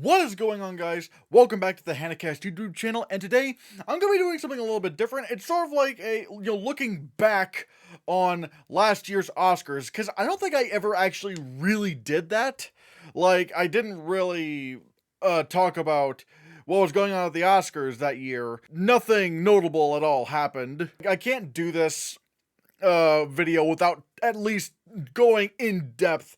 What is going on, guys? Welcome back to the Hannahcast YouTube channel, and today I'm going to be doing something a little bit different. It's sort of like looking back on last year's Oscars, because I don't think I ever actually really did that. Like, I didn't really talk about what was going on at the Oscars that year. Nothing notable at all happened. I can't do this video without at least going in depth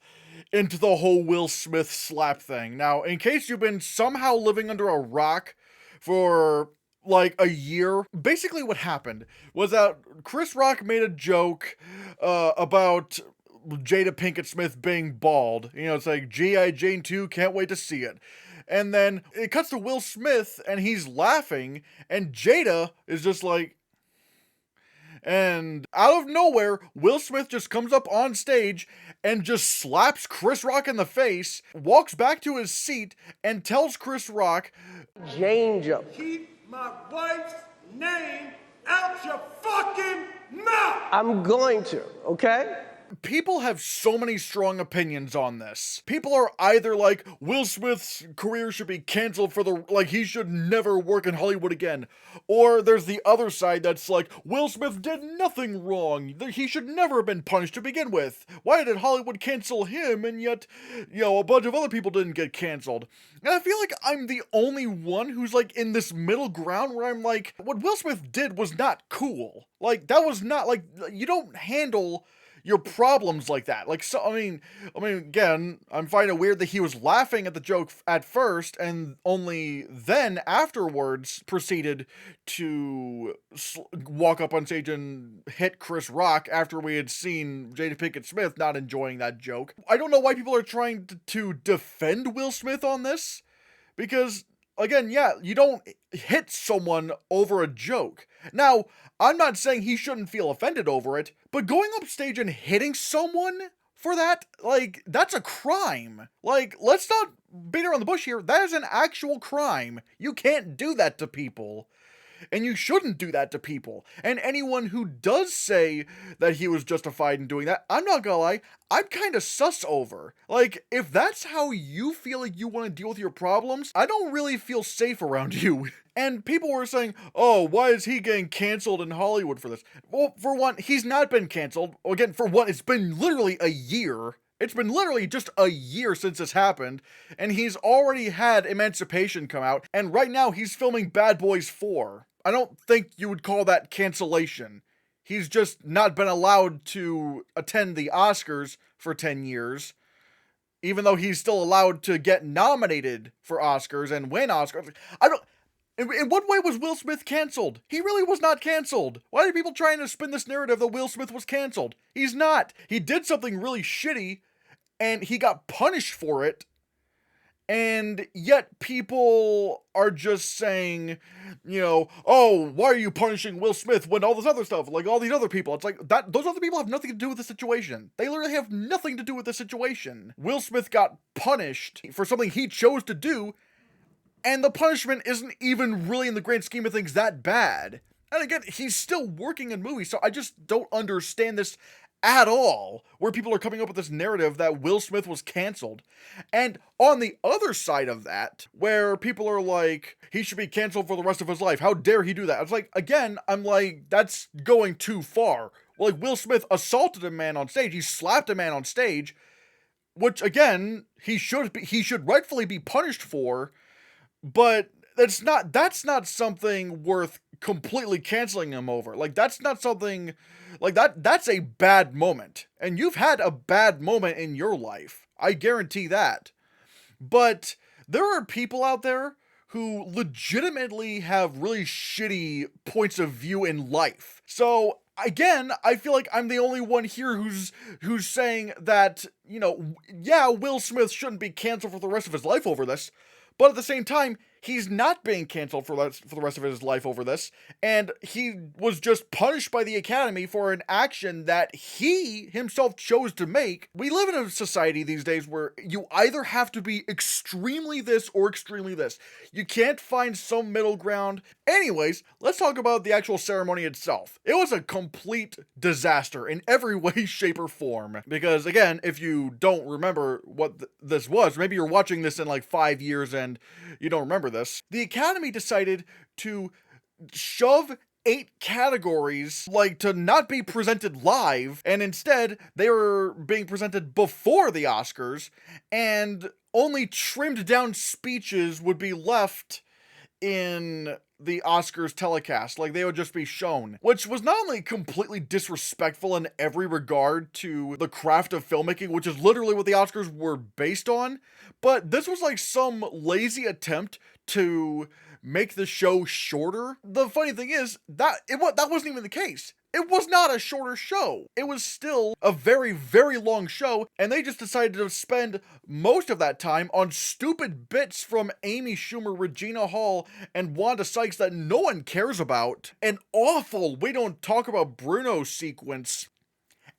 into the whole Will Smith slap thing. Now, in case you've been somehow living under a rock for like a year, basically what happened was that Chris Rock made a joke about Jada Pinkett Smith being bald. You know, it's like G.I. Jane 2, can't wait to see it. And then it cuts to Will Smith and he's laughing, and Jada is just like, and out of nowhere, Will Smith just comes up on stage and just slaps Chris Rock in the face, walks back to his seat, and tells Chris Rock, Change up. Keep my wife's name out your fucking mouth! I'm going to, okay? people have so many strong opinions on this. People are either like, Will Smith's career should be canceled for he should never work in Hollywood again. Or there's the other side that's like, Will Smith did nothing wrong. He should never have been punished to begin with. Why did Hollywood cancel him and yet, a bunch of other people didn't get canceled? And I feel like I'm the only one who's like in this middle ground where I'm like, what Will Smith did was not cool. Like, that was not, like, you don't handle your problems like that. Like, so, I mean, again, I'm finding it weird that he was laughing at the joke at first and only then afterwards proceeded to walk up on stage and hit Chris Rock after we had seen Jada Pinkett Smith not enjoying that joke. I don't know why people are trying to defend Will Smith on this, because again, yeah, you don't hit someone over a joke. Now, I'm not saying he shouldn't feel offended over it, but going up stage and hitting someone for that, like, that's a crime. Like, let's not beat around the bush here. That is an actual crime. You can't do that to people. And you shouldn't do that to people. And anyone who does say that he was justified in doing that, I'm not gonna lie, I'm kind of sus over. Like, if that's how you feel like you want to deal with your problems, I don't really feel safe around you. And people were saying, oh, why is he getting canceled in Hollywood for this? Well, for one, he's not been canceled. Again, for one, it's been literally a year. It's been literally just a year since this happened, and he's already had Emancipation come out, and right now he's filming Bad Boys 4. I don't think you would call that cancellation. He's just not been allowed to attend the Oscars for 10 years, even though he's still allowed to get nominated for Oscars and win Oscars. In what way was Will Smith canceled? He really was not canceled. Why are people trying to spin this narrative that Will Smith was canceled? He's not. He did something really shitty, and he got punished for it, and yet people are just saying, oh, why are you punishing Will Smith when all this other stuff, like all these other people? It's like, those other people have nothing to do with the situation. They literally have nothing to do with the situation. Will Smith got punished for something he chose to do, and the punishment isn't even really, in the grand scheme of things, that bad. And again, he's still working in movies, so I just don't understand this at all, where people are coming up with this narrative that Will Smith was canceled. And on the other side of that, where people are like, he should be canceled for the rest of his life, how dare he do that? It's like, again, I'm like, that's going too far. Like, Will Smith assaulted a man on stage, he slapped a man on stage, which again, he should rightfully be punished for, but that's not something worth completely canceling him over. Like, that's not something, like, that's a bad moment. And you've had a bad moment in your life. I guarantee that. But there are people out there who legitimately have really shitty points of view in life. So, again, I feel like I'm the only one here who's saying that, yeah, Will Smith shouldn't be canceled for the rest of his life over this. But at the same time, he's not being canceled for the rest of his life over this, and he was just punished by the Academy for an action that he himself chose to make. We live in a society these days where you either have to be extremely this or extremely this. You can't find some middle ground. Anyways, let's talk about the actual ceremony itself. It was a complete disaster in every way, shape, or form. Because again, if you don't remember what this was, maybe you're watching this in like 5 years and you don't remember this, the Academy decided to shove 8 categories, like, to not be presented live, and instead they were being presented before the Oscars, and only trimmed down speeches would be left in the Oscars telecast. Like, they would just be shown, which was not only completely disrespectful in every regard to the craft of filmmaking, which is literally what the Oscars were based on, but this was like some lazy attempt to make the show shorter. The funny thing is that that wasn't even the case. It was not a shorter show. It was still a very, very long show, and they just decided to spend most of that time on stupid bits from Amy Schumer, Regina Hall, and Wanda Sykes that no one cares about. An awful "we don't talk about Bruno" sequence.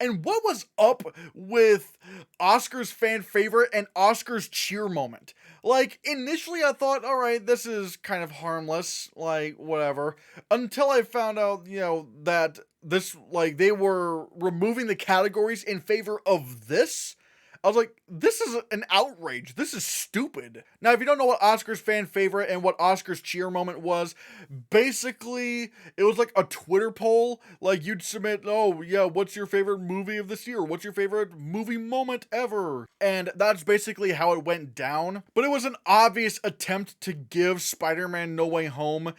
And what was up with Oscar's fan favorite and Oscar's cheer moment? Like, initially I thought, alright, this is kind of harmless, like, whatever. Until I found out, that this, like, they were removing the categories in favor of this. I was like, this is an outrage. This is stupid. Now, if you don't know what Oscar's fan favorite and what Oscar's cheer moment was, basically, it was like a Twitter poll. Like, you'd submit, oh, yeah, what's your favorite movie of this year? What's your favorite movie moment ever? And that's basically how it went down. But it was an obvious attempt to give Spider-Man No Way Home,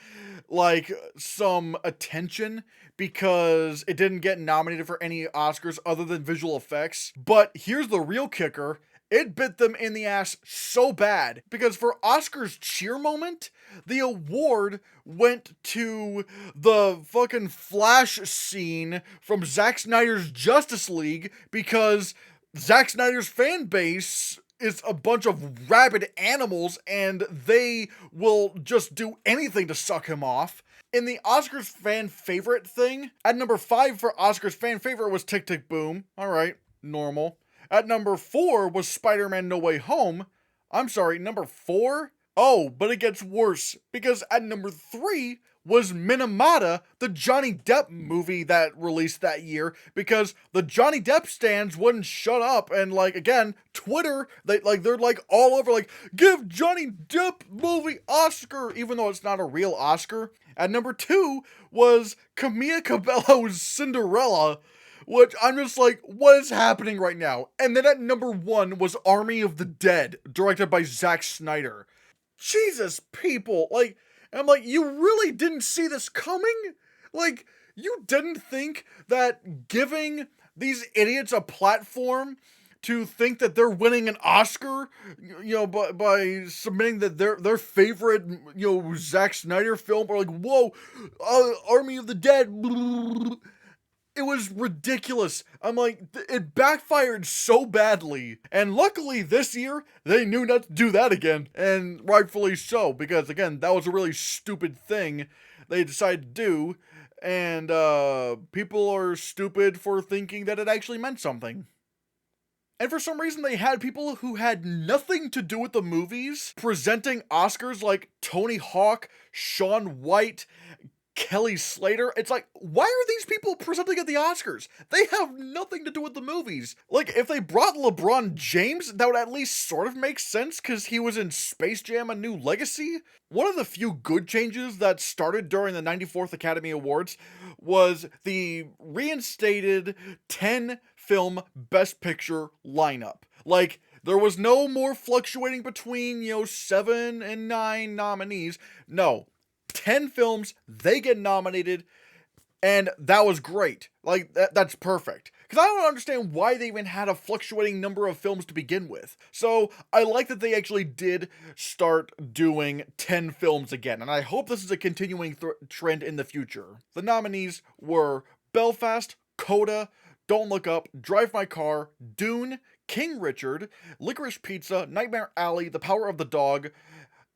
like, some attention, because it didn't get nominated for any Oscars other than visual effects. But here's the real kicker. It bit them in the ass so bad, because for Oscar's cheer moment, the award went to the fucking Flash scene from Zack Snyder's Justice League, because Zack Snyder's fan base is a bunch of rabid animals, and they will just do anything to suck him off. In the Oscars fan favorite thing, at number 5 for Oscars fan favorite was Tick Tick Boom. Alright, normal. At number 4 was Spider-Man No Way Home. I'm sorry, number 4? Oh, but it gets worse, because at number 3 was Minamata, the Johnny Depp movie that released that year, because the Johnny Depp stans wouldn't shut up, and like, again, Twitter, they're like all over, like, give Johnny Depp movie Oscar, even though it's not a real Oscar. At number 2 was Camila Cabello's Cinderella, which I'm just like, what is happening right now? And then at number 1 was Army of the Dead, directed by Zack Snyder. Jesus, people, like, and I'm like, you really didn't see this coming? Like, you didn't think that giving these idiots a platform to think that they're winning an Oscar, by submitting that their favorite, Zack Snyder film, or like, whoa, Army of the Dead, it was ridiculous. I'm like, it backfired so badly. And luckily this year, they knew not to do that again. And rightfully so, because again, that was a really stupid thing they decided to do. And people are stupid for thinking that it actually meant something. And for some reason, they had people who had nothing to do with the movies presenting Oscars, like Tony Hawk, Shaun White, Kelly Slater. It's like, why are these people presenting at the Oscars? They have nothing to do with the movies. Like, if they brought LeBron James, that would at least sort of make sense, because he was in Space Jam: A New Legacy. One of the few good changes that started during the 94th Academy Awards was the reinstated 10-film Best Picture lineup. Like, there was no more fluctuating between, 7 and 9 nominees. No. 10 films, they get nominated, and that was great. Like, that's perfect. Because I don't understand why they even had a fluctuating number of films to begin with. So, I like that they actually did start doing 10 films again, and I hope this is a continuing trend in the future. The nominees were Belfast, CODA, Don't Look Up, Drive My Car, Dune, King Richard, Licorice Pizza, Nightmare Alley, The Power of the Dog,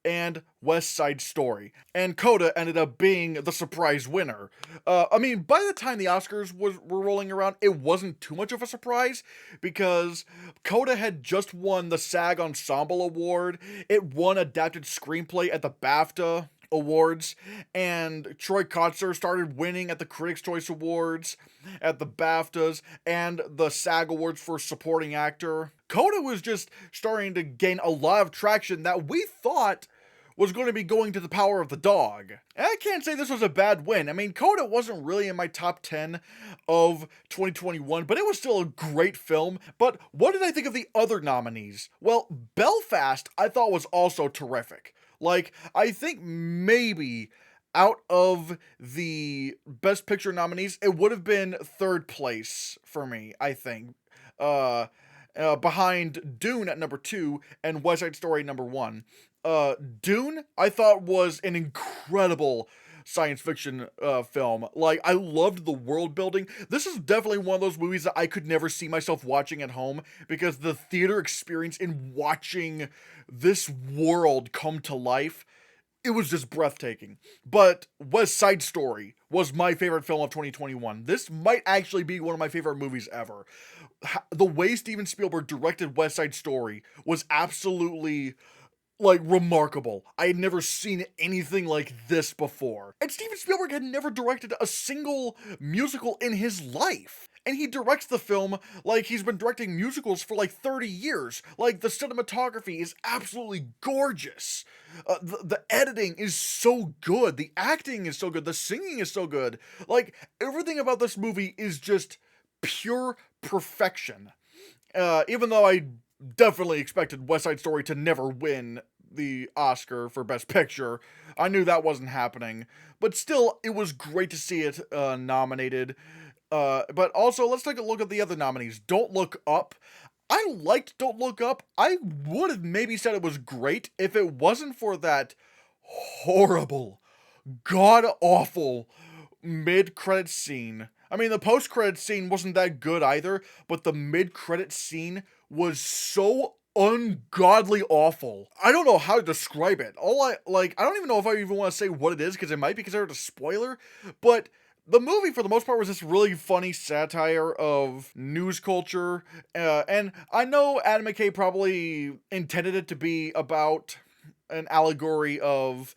and West Side Story. And CODA ended up being the surprise winner. I mean, by the time the Oscars were rolling around, it wasn't too much of a surprise because CODA had just won the SAG Ensemble Award. It won Adapted Screenplay at the BAFTA Awards, and Troy Kotsur started winning at the Critics' Choice Awards, at the BAFTAs, and the SAG Awards for Supporting Actor. CODA was just starting to gain a lot of traction that we thought was going to be going to The Power of the Dog. And I can't say this was a bad win. I mean, CODA wasn't really in my top 10 of 2021, but it was still a great film. But what did I think of the other nominees? Well, Belfast I thought was also terrific. Like, I think maybe out of the Best Picture nominees, it would have been third place for me, I think. Behind Dune at number 2 and West Side Story number 1. Dune, I thought, was an incredible science fiction film. Like, I loved the world building. This is definitely one of those movies that I could never see myself watching at home because the theater experience in watching this world come to life, it was just breathtaking. But West Side Story was my favorite film of 2021. This might actually be one of my favorite movies ever. The way Steven Spielberg directed West Side Story was absolutely, like, remarkable. I had never seen anything like this before. And Steven Spielberg had never directed a single musical in his life. And he directs the film like he's been directing musicals for like 30 years. Like, the cinematography is absolutely gorgeous. The editing is so good. The acting is so good. The singing is so good. Like, everything about this movie is just pure perfection. Even though I definitely expected West Side Story to never win the Oscar for Best Picture. I knew that wasn't happening. But still, it was great to see it nominated. But also, let's take a look at the other nominees. Don't Look Up. I liked Don't Look Up. I would have maybe said it was great if it wasn't for that horrible, god-awful mid-credit scene. I mean, the post-credit scene wasn't that good either, but the mid-credit scene was so ungodly awful. I don't know how to describe it. I don't even know if I even want to say what it is, because it might be considered a spoiler, but the movie, for the most part, was this really funny satire of news culture, and I know Adam McKay probably intended it to be about an allegory of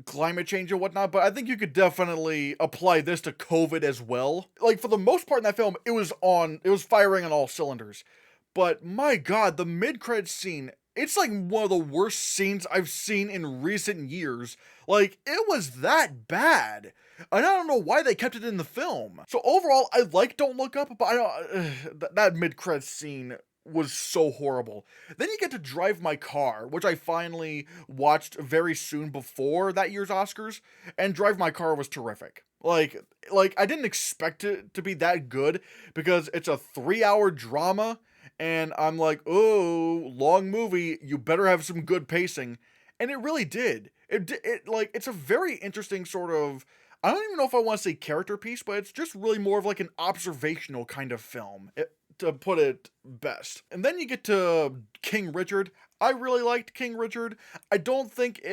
climate change and whatnot, but I think you could definitely apply this to COVID as well. Like, for the most part in that film, it was firing on all cylinders. But my god, the mid-credits scene, it's like one of the worst scenes I've seen in recent years. Like, it was that bad. And I don't know why they kept it in the film. So overall, I like Don't Look Up, but I don't, that mid-credits scene was so horrible. Then you get to Drive My Car, which I finally watched very soon before that year's Oscars, and Drive My Car was terrific. Like I didn't expect it to be that good because it's a 3-hour drama, and I'm like, oh, long movie, you better have some good pacing. And it really did. It's a very interesting sort of, I don't even know if I want to say character piece, but it's just really more of like an observational kind of film, to put it best. And then you get to King Richard. I really liked King Richard. I don't think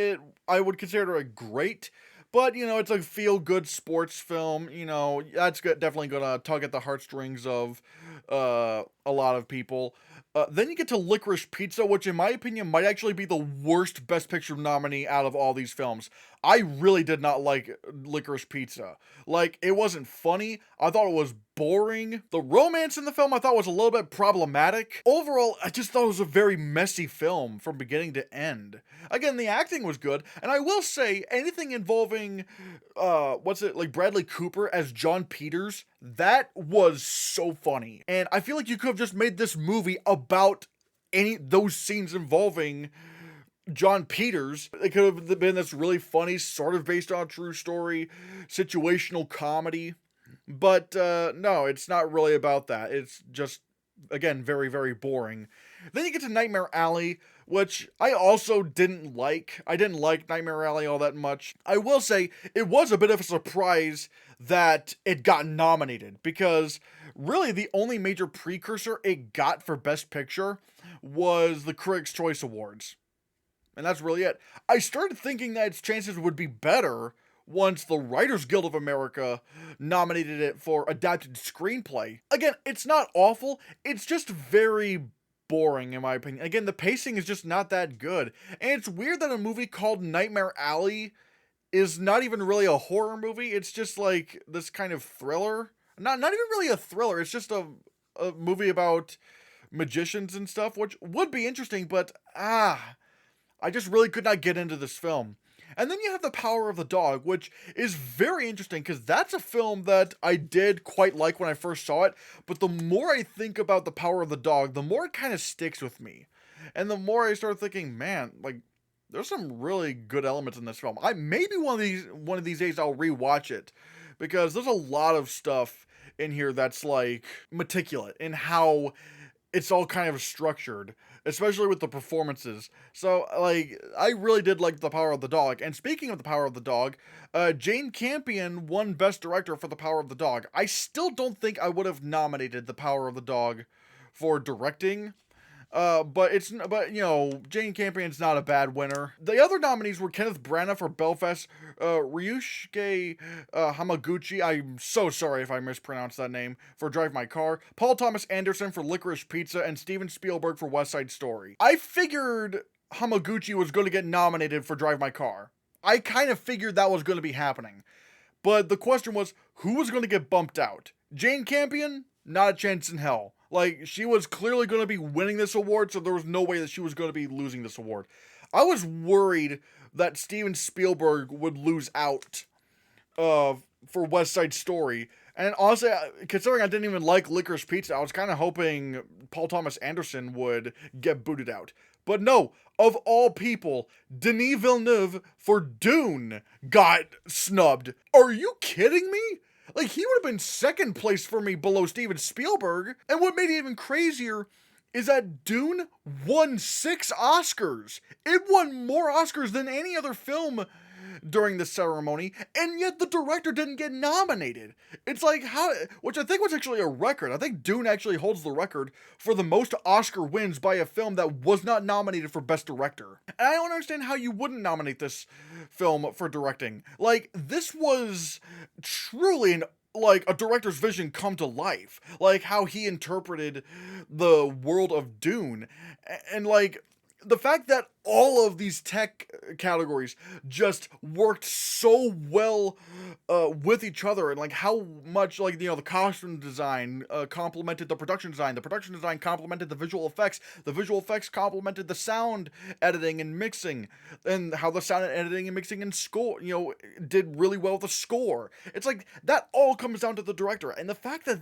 I would consider it great, but, you know, it's a feel-good sports film. You know, that's definitely gonna tug at the heartstrings of a lot of people. Then you get to Licorice Pizza, which in my opinion might actually be the worst Best Picture nominee out of all these films. I really did not like Licorice Pizza. Like, it wasn't funny. I thought it was boring. The romance in the film I thought was a little bit problematic. Overall, I just thought it was a very messy film from beginning to end. Again, the acting was good, and I will say, anything involving, Bradley Cooper as John Peters, that was so funny. And I feel like you could have just made this movie about those scenes involving John Peters. It could have been this really funny, sort of based on a true story, situational comedy. But no, it's not really about that. It's just, again, very, very boring. Then you get to Nightmare Alley, which I also didn't like. I didn't like Nightmare Alley all that much. I will say, it was a bit of a surprise that it got nominated, because really the only major precursor it got for Best Picture was the Critics' Choice Awards. And that's really it. I started thinking that its chances would be better once the Writers Guild of America nominated it for adapted screenplay. Again, it's not awful, it's just very boring in my opinion. Again, the pacing is just not that good. And it's weird that a movie called Nightmare Alley is not even really a horror movie. It's just like this kind of thriller. Not even really a thriller. It's just a movie about magicians and stuff, which would be interesting, but I just really could not get into this film. And then you have The Power of the Dog, which is very interesting because that's a film that I did quite like when I first saw it, but the more I think about The Power of the Dog, the more it kind of sticks with me. And the more I start thinking, man, like, there's some really good elements in this film. Maybe one of these days I'll rewatch it, because there's a lot of stuff in here that's like meticulous in how it's all kind of structured, especially with the performances. So, like, I really did like The Power of the Dog. And speaking of The Power of the Dog, Jane Campion won Best Director for The Power of the Dog. I still don't think I would have nominated The Power of the Dog for directing. But you know, Jane Campion's not a bad winner. The other nominees were Kenneth Branagh for Belfast, Ryusuke Hamaguchi, I'm so sorry if I mispronounced that name, for Drive My Car, Paul Thomas Anderson for Licorice Pizza, and Steven Spielberg for West Side Story. I figured Hamaguchi was going to get nominated for Drive My Car. I kind of figured that was going to be happening. But the question was, who was going to get bumped out? Jane Campion? Not a chance in hell. Like, she was clearly going to be winning this award, so there was no way that she was going to be losing this award. I was worried that Steven Spielberg would lose out for West Side Story. And honestly, considering I didn't even like Licorice Pizza, I was kind of hoping Paul Thomas Anderson would get booted out. But no, of all people, Denis Villeneuve for Dune got snubbed. Are you kidding me? Like, he would have been second place for me below Steven Spielberg. And what made it even crazier is that Dune won 6 Oscars. It won more Oscars than any other film during the ceremony, and yet the director didn't get nominated. It's like, how, which I think was actually a record. I think Dune actually holds the record for the most Oscar wins by a film that was not nominated for Best Director. And I don't understand how you wouldn't nominate this film for directing. Like, this was truly like a director's vision come to life. Like, how he interpreted the world of Dune. And like, the fact that all of these tech categories just worked so well with each other, and like how much, like, you know, the costume design complemented the production design complemented the visual effects complemented the sound editing and mixing, and how the sound editing and mixing and score, you know, did really well with the score. It's like that all comes down to the director, and the fact that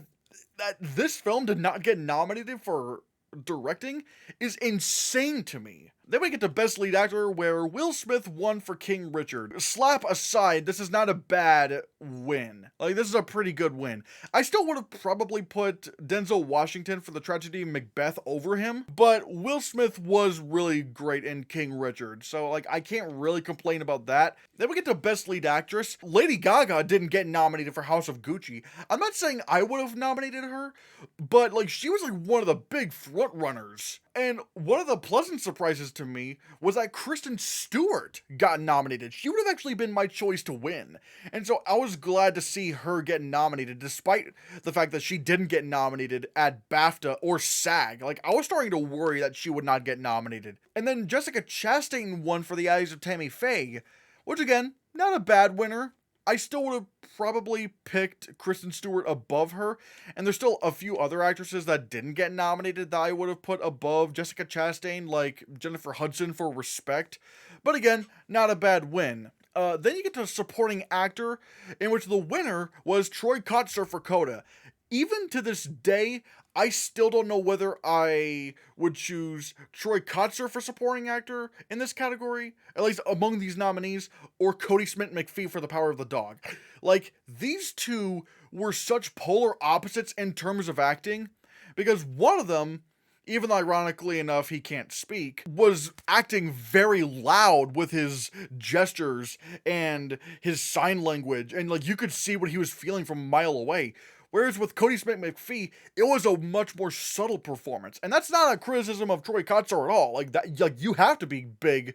this film did not get nominated for directing is insane to me. Then we get to Best Lead Actor, where Will Smith won for King Richard. Slap aside, this is not a bad win. Like, this is a pretty good win. I still would have probably put Denzel Washington for the tragedy Macbeth over him, but Will Smith was really great in King Richard, so like, I can't really complain about that. Then we get to Best Lead Actress. Lady Gaga didn't get nominated for House of Gucci. I'm not saying I would have nominated her, but like, she was like one of the big front runners. And one of the pleasant surprises to me was that Kristen Stewart got nominated. She would have actually been my choice to win. And so I was glad to see her get nominated, despite the fact that she didn't get nominated at BAFTA or SAG. Like, I was starting to worry that she would not get nominated. And then Jessica Chastain won for The Eyes of Tammy Faye, which again, not a bad winner. I still would have probably picked Kristen Stewart above her, and there's still a few other actresses that didn't get nominated that I would have put above Jessica Chastain, like Jennifer Hudson for Respect, but again, not a bad win. Then you get to Supporting Actor, in which the winner was Troy Kotsur for CODA. Even to this day, I still don't know whether I would choose Troy Kotsur for Supporting Actor in this category, at least among these nominees, or Cody Smith-McPhee for The Power of the Dog. Like, these two were such polar opposites in terms of acting, because one of them, even though ironically enough he can't speak, was acting very loud with his gestures and his sign language, and like, you could see what he was feeling from a mile away. Whereas with Cody Smith-McPhee, it was a much more subtle performance. And that's not a criticism of Troy Kotsur at all. Like, that, like, you have to be big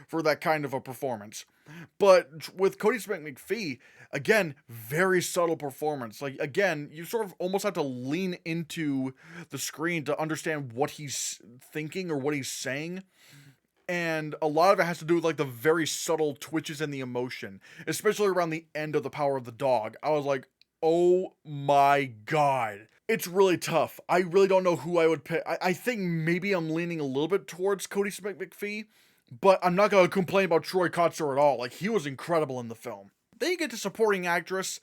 for that kind of a performance. But with Cody Smith McPhee, again, very subtle performance. Like, again, you sort of almost have to lean into the screen to understand what he's thinking or what he's saying. And a lot of it has to do with, like, the very subtle twitches and the emotion, especially around the end of The Power of the Dog. I was like, oh my god. It's really tough. I really don't know who I would pick. I think maybe I'm leaning a little bit towards Cody Smith McPhee, but I'm not going to complain about Troy Kotsur at all. Like, he was incredible in the film. Then you get to supporting actress,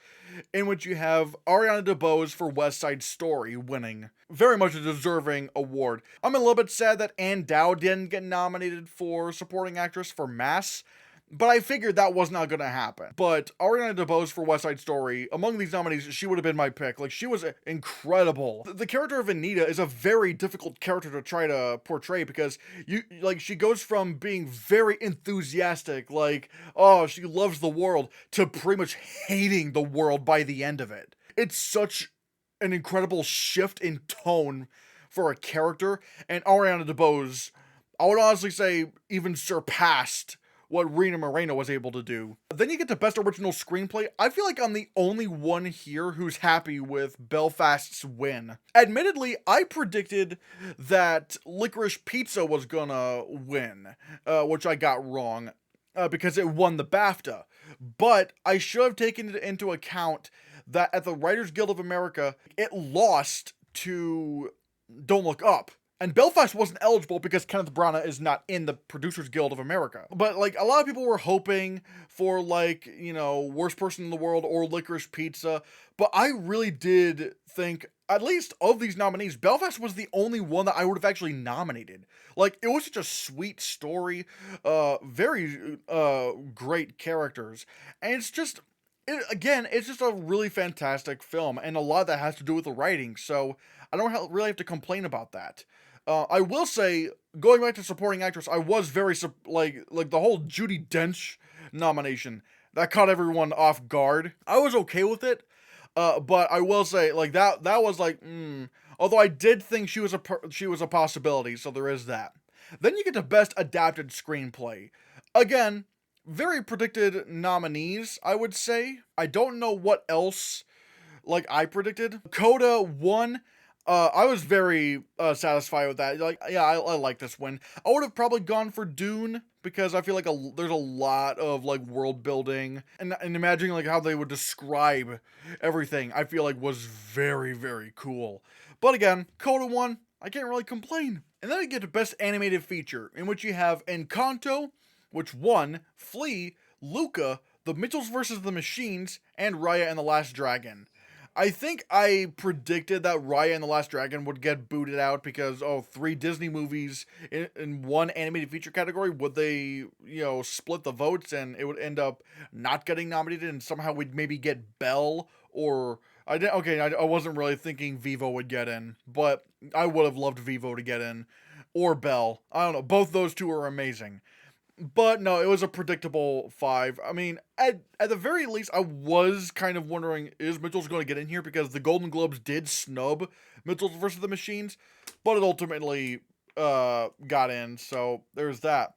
in which you have Ariana DeBose for West Side Story winning. Very much a deserving award. I'm a little bit sad that Ann Dow didn't get nominated for supporting actress for Mass, but I figured that was not going to happen. But Ariana DeBose for West Side Story, among these nominees, she would have been my pick. Like, she was incredible. The character of Anita is a very difficult character to try to portray because she goes from being very enthusiastic, like, oh, she loves the world, to pretty much hating the world by the end of it. It's such an incredible shift in tone for a character, and Ariana DeBose, I would honestly say, even surpassed what Rina Moreno was able to do. Then you get to Best Original Screenplay. I feel like I'm the only one here who's happy with Belfast's win. Admittedly, I predicted that Licorice Pizza was gonna win, which I got wrong, because it won the BAFTA. But I should have taken it into account that at the Writers Guild of America, it lost to Don't Look Up. And Belfast wasn't eligible because Kenneth Branagh is not in the Producers Guild of America. But, like, a lot of people were hoping for, like, you know, Worst Person in the World or Licorice Pizza. But I really did think, at least of these nominees, Belfast was the only one that I would have actually nominated. Like, it was such a sweet story, very great characters. And it's just, it's just a really fantastic film. And a lot of that has to do with the writing. So I don't really have to complain about that. I will say, going back to supporting actress, I was very, like the whole Judi Dench nomination, that caught everyone off guard. I was okay with it, but I will say, like, that was like, although I did think she was a possibility, so there is that. Then you get to Best Adapted Screenplay. Again, very predicted nominees, I would say. I don't know what else, like, I predicted. CODA won. I was very satisfied with that. Like, yeah, I like this win. I would have probably gone for Dune because I feel like there's a lot of, like, world building and imagining, like, how they would describe everything. I feel like was very, very cool. But again, CODA won. I can't really complain. And then I get to Best Animated Feature, in which you have Encanto, which won, Flea, Luca, The Mitchells vs. the Machines, and Raya and the Last Dragon. I think I predicted that Raya and the Last Dragon would get booted out because, 3 Disney movies in one animated feature category, would they, split the votes and it would end up not getting nominated and somehow we'd maybe get Belle or... I wasn't really thinking Vivo would get in, but I would have loved Vivo to get in. Or Belle. I don't know. Both those two are amazing. But no, it was a predictable 5. I mean, at the very least, I was kind of wondering, is Mitchell's going to get in here? Because the Golden Globes did snub Mitchell's vs. the Machines, but it ultimately got in, so there's that.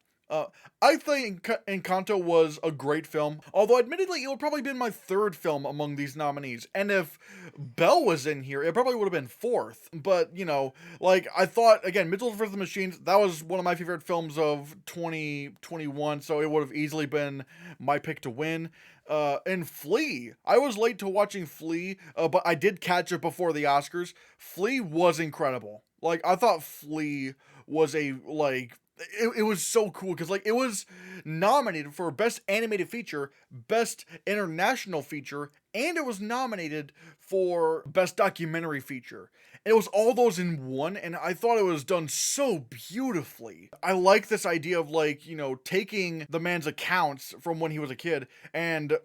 I think Encanto was a great film, although admittedly it would probably been my 3rd film among these nominees, and if Belle was in here, it probably would have been 4th, but, I thought, again, Mitchell vs. the Machines, that was one of my favorite films of 2021, so it would have easily been my pick to win. And Flea, I was late to watching Flea, but I did catch it before the Oscars. Flea was incredible. Like, I thought Flea was it was so cool because, like, it was nominated for Best Animated Feature, Best International Feature, and it was nominated for Best Documentary Feature. And it was all those in one, and I thought it was done so beautifully. I like this idea of, like, taking the man's accounts from when he was a kid and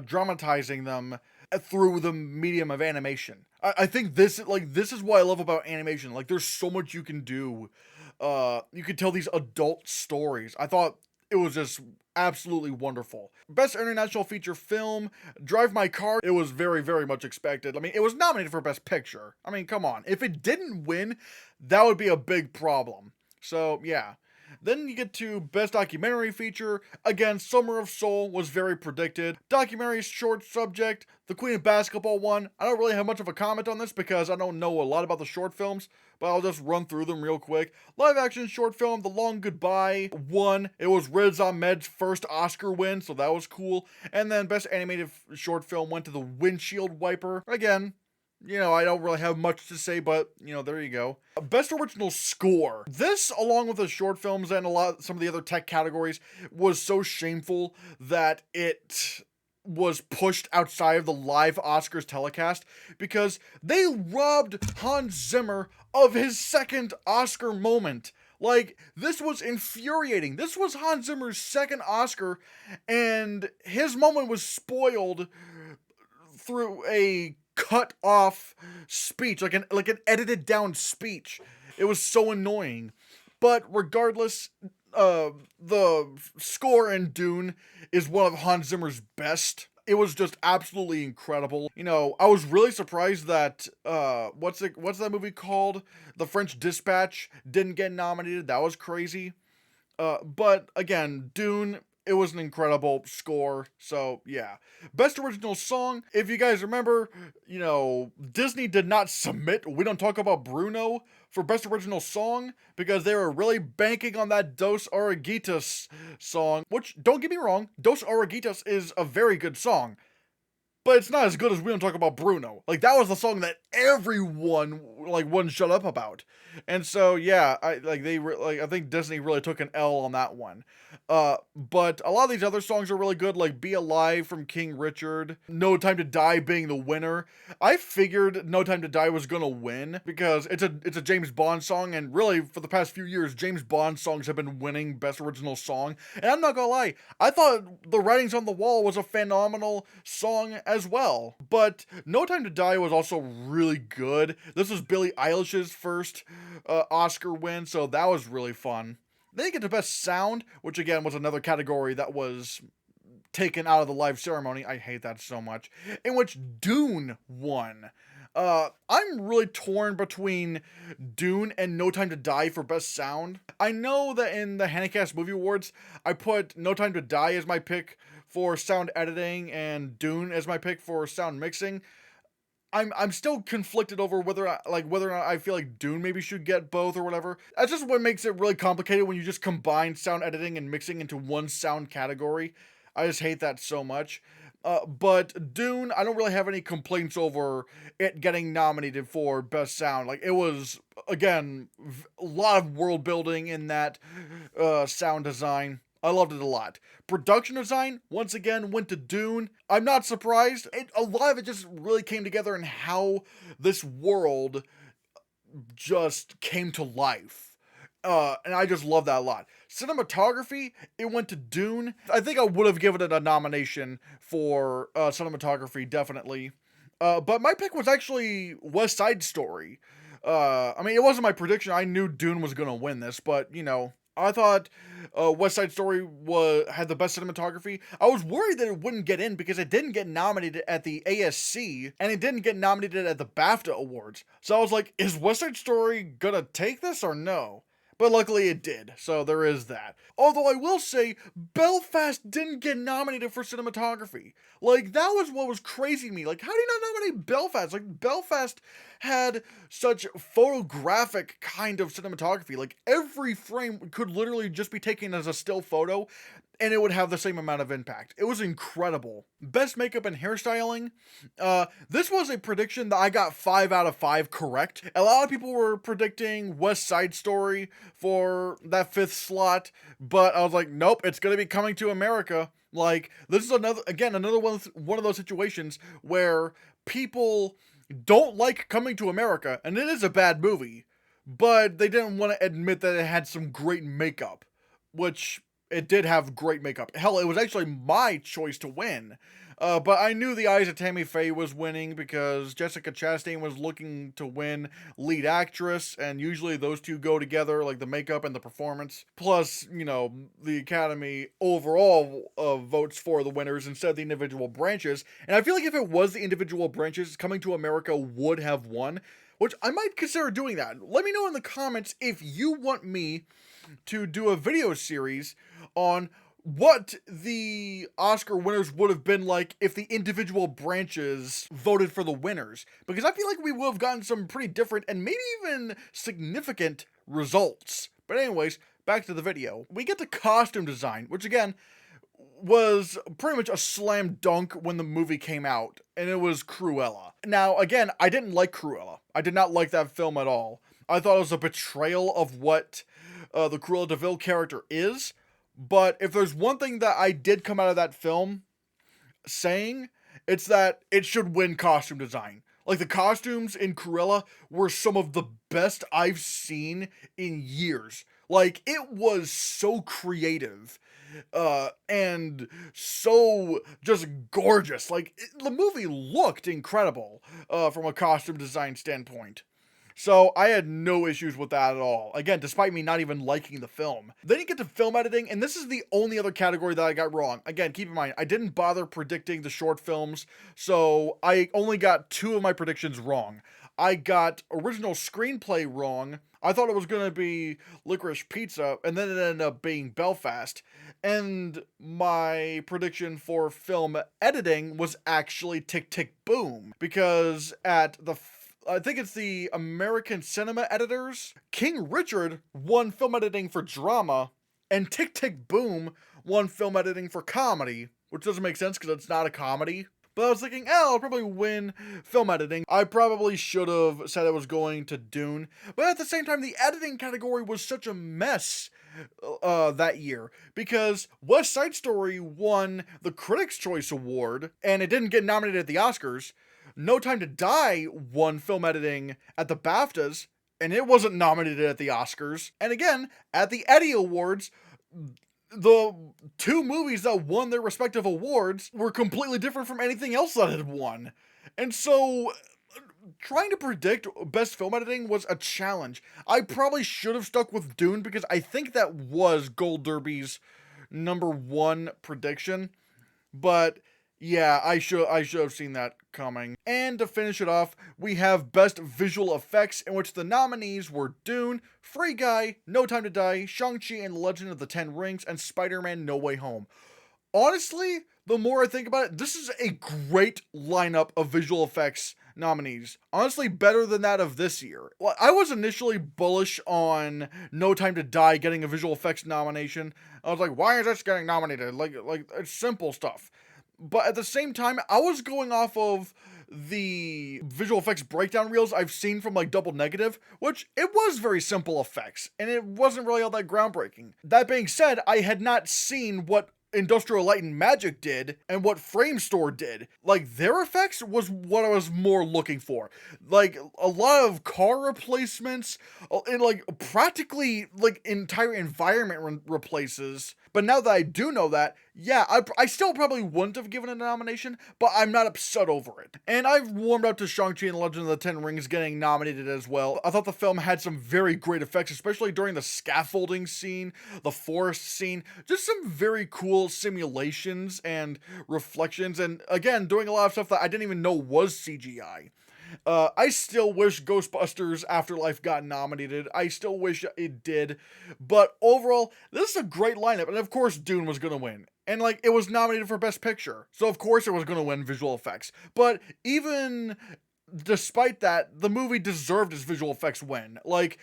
dramatizing them through the medium of animation. I think this is what I love about animation. Like, there's so much you can do. You could tell these adult stories. I thought it was just absolutely wonderful. Best International Feature Film, Drive My Car. It was very, very much expected. I mean, it was nominated for Best Picture. I mean, come on. If it didn't win, that would be a big problem. So, yeah. Then you get to Best Documentary Feature. Again, Summer of Soul was very predicted. Documentary Short Subject, The Queen of Basketball won. I don't really have much of a comment on this because I don't know a lot about the short films, but I'll just run through them real quick. Live action short film, The Long Goodbye won. It was Riz Ahmed's first Oscar win, so that was cool. And then Best Animated Short Film went to The Windshield Wiper. Again, I don't really have much to say, but, there you go. Best Original Score. This, along with the short films and some of the other tech categories, was so shameful that it was pushed outside of the live Oscars telecast because they robbed Hans Zimmer of his second Oscar moment. Like, this was infuriating. This was Hans Zimmer's second Oscar, and his moment was spoiled through a cut off speech, like an edited down speech. It was so annoying. But regardless, the score in Dune is one of Hans Zimmer's best. It was just absolutely incredible. I was really surprised that what's that movie called? The French Dispatch didn't get nominated. That was crazy. But again, Dune, it was an incredible score, so yeah. Best Original Song, if you guys remember, Disney did not submit We Don't Talk About Bruno for Best Original Song because they were really banking on that Dos Oruguitas song, which, don't get me wrong, Dos Oruguitas is a very good song, but it's not as good as We Don't Talk About Bruno. Like, that was the song that everyone, wouldn't shut up about. And so, yeah, I think Disney really took an L on that one. But a lot of these other songs are really good, like Be Alive from King Richard, No Time to Die being the winner. I figured No Time to Die was gonna win because it's a James Bond song, and really, for the past few years, James Bond songs have been winning Best Original Song. And I'm not gonna lie, I thought The Writings on the Wall was a phenomenal song as well. But No Time to Die was also really good. This was Billie Eilish's first Oscar win, so that was really fun. Then you get to Best Sound, which again was another category that was taken out of the live ceremony. I hate that so much. In which Dune won. I'm really torn between Dune and No Time to Die for Best Sound. I know that in the Hannahcast Movie Awards, I put No Time to Die as my pick for sound editing and Dune as my pick for sound mixing. I'm still conflicted over whether or not I feel like Dune maybe should get both or whatever. That's just what makes it really complicated when you just combine sound editing and mixing into one sound category. I just hate that so much. But Dune, I don't really have any complaints over it getting nominated for Best Sound. Like, it was, again, a lot of world building in that sound design. I loved it a lot. Production design, once again, went to Dune. I'm not surprised. A lot of it just really came together in how this world just came to life. And I just love that a lot. Cinematography, it went to Dune. I think I would have given it a nomination for cinematography, definitely. But my pick was actually West Side Story. It wasn't my prediction. I knew Dune was going to win this, but, I thought West Side Story had the best cinematography. I was worried that it wouldn't get in because it didn't get nominated at the ASC, and it didn't get nominated at the BAFTA Awards. So I was like, is West Side Story gonna take this or no? But luckily it did, so there is that. Although I will say, Belfast didn't get nominated for cinematography. Like, that was what was crazy to me. Like, how do you not nominate Belfast? Like, Belfast had such photographic kind of cinematography. Like, every frame could literally just be taken as a still photo, and it would have the same amount of impact. It was incredible. Best makeup and hairstyling. This was a prediction that I got 5 out of 5 correct. A lot of people were predicting West Side Story for that 5th slot, but I was like, nope, it's gonna be Coming to America. Like, this is another one of those situations where people don't like Coming to America, and it is a bad movie, but they didn't want to admit that it had some great makeup, which it did have great makeup. Hell, it was actually my choice to win. But I knew The Eyes of Tammy Faye was winning because Jessica Chastain was looking to win lead actress, and usually those two go together, like the makeup and the performance. Plus, the Academy overall votes for the winners instead of the individual branches. And I feel like if it was the individual branches, Coming to America would have won, which I might consider doing that. Let me know in the comments if you want me to do a video series on what the Oscar winners would have been like if the individual branches voted for the winners. Because I feel like we would have gotten some pretty different and maybe even significant results. But anyways, back to the video. We get to costume design, which again, was pretty much a slam dunk when the movie came out, and it was Cruella. Now, again, I didn't like Cruella. I did not like that film at all. I thought it was a betrayal of what the Cruella de Vil character is, but if there's one thing that I did come out of that film saying, it's that it should win costume design. Like, the costumes in Cruella were some of the best I've seen in years. Like, it was so creative. And so just gorgeous. Like, the movie looked incredible, from a costume design standpoint. So I had no issues with that at all. Again, despite me not even liking the film. Then you get to film editing, and this is the only other category that I got wrong. Again, keep in mind, I didn't bother predicting the short films, so I only got 2 of my predictions wrong. I got original screenplay wrong. I thought it was going to be Licorice Pizza, and then it ended up being Belfast. And my prediction for film editing was actually Tick Tick Boom. Because at I think it's the American Cinema Editors, King Richard won film editing for drama, and Tick Tick Boom won film editing for comedy, which doesn't make sense because it's not a comedy. But I was thinking, I'll probably win film editing. I probably should have said I was going to Dune. But at the same time, the editing category was such a mess that year. Because West Side Story won the Critics' Choice Award, and it didn't get nominated at the Oscars. No Time to Die won film editing at the BAFTAs, and it wasn't nominated at the Oscars. And again, at the Eddie Awards, the 2 movies that won their respective awards were completely different from anything else that had won. And so, trying to predict best film editing was a challenge. I probably should have stuck with Dune because I think that was Gold Derby's #1 prediction. But yeah, I should have seen that coming. And to finish it off, we have Best Visual Effects, in which the nominees were Dune, Free Guy, No Time to Die, Shang-Chi and the Legend of the Ten Rings, and Spider-Man No Way Home. Honestly, the more I think about it, this is a great lineup of visual effects nominees. Honestly, better than that of this year. Well, I was initially bullish on No Time to Die getting a visual effects nomination. I was like, why is this getting nominated? Like it's simple stuff. But at the same time, I was going off of the visual effects breakdown reels I've seen from like Double Negative, which it was very simple effects, and it wasn't really all that groundbreaking. That being said, I had not seen what Industrial Light and Magic did and what Framestore did. Like, their effects was what I was more looking for. Like, a lot of car replacements and like practically like entire environment replaces. But now that I do know that, yeah, I still probably wouldn't have given it a nomination, but I'm not upset over it. And I've warmed up to Shang-Chi and the Legend of the Ten Rings getting nominated as well. I thought the film had some very great effects, especially during the scaffolding scene, the forest scene, just some very cool simulations and reflections, and again, doing a lot of stuff that I didn't even know was CGI. I still wish Ghostbusters Afterlife got nominated. I still wish it did. But overall, this is a great lineup. And of course, Dune was going to win. And like, it was nominated for Best Picture. So of course it was going to win visual effects. But even despite that, the movie deserved its visual effects win. Like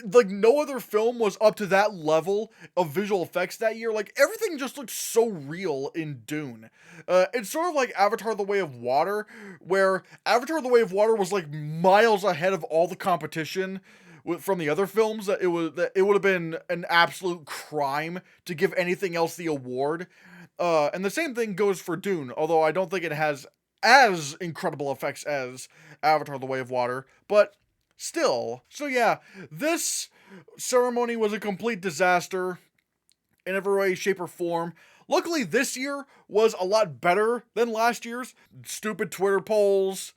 no other film was up to that level of visual effects that year. Like, everything just looked so real in Dune. It's sort of like Avatar: The Way of Water, where Avatar: The Way of Water was like miles ahead of all the competition from the other films. That it would have been an absolute crime to give anything else the award. And the same thing goes for Dune, although I don't think it has as incredible effects as Avatar: The Way of Water, but still. So yeah, this ceremony was a complete disaster in every way, shape, or form. Luckily, this year was a lot better than last year's. Stupid Twitter polls,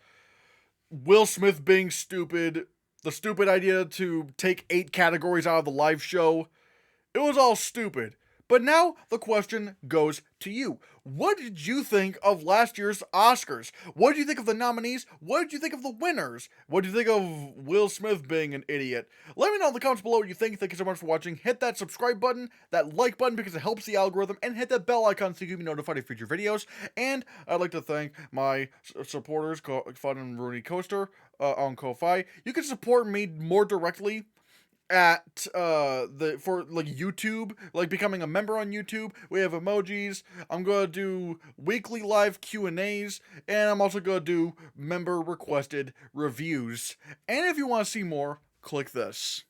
Will Smith being stupid, the stupid idea to take 8 categories out of the live show. It was all stupid. But now the question goes to you. What did you think of last year's Oscars? What did you think of the nominees? What did you think of the winners? What did you think of Will Smith being an idiot? Let me know in the comments below what you think. Thank you so much for watching. Hit that subscribe button, that like button because it helps the algorithm, and hit that bell icon so you can be notified of future videos. And I'd like to thank my supporters, Fun and Rooney Coaster, on Ko-Fi. You can support me more directly at for like YouTube, like becoming a member on YouTube. We have emojis. I'm gonna do weekly live Q&As, and I'm also gonna do member requested reviews. And if you want to see more, click this.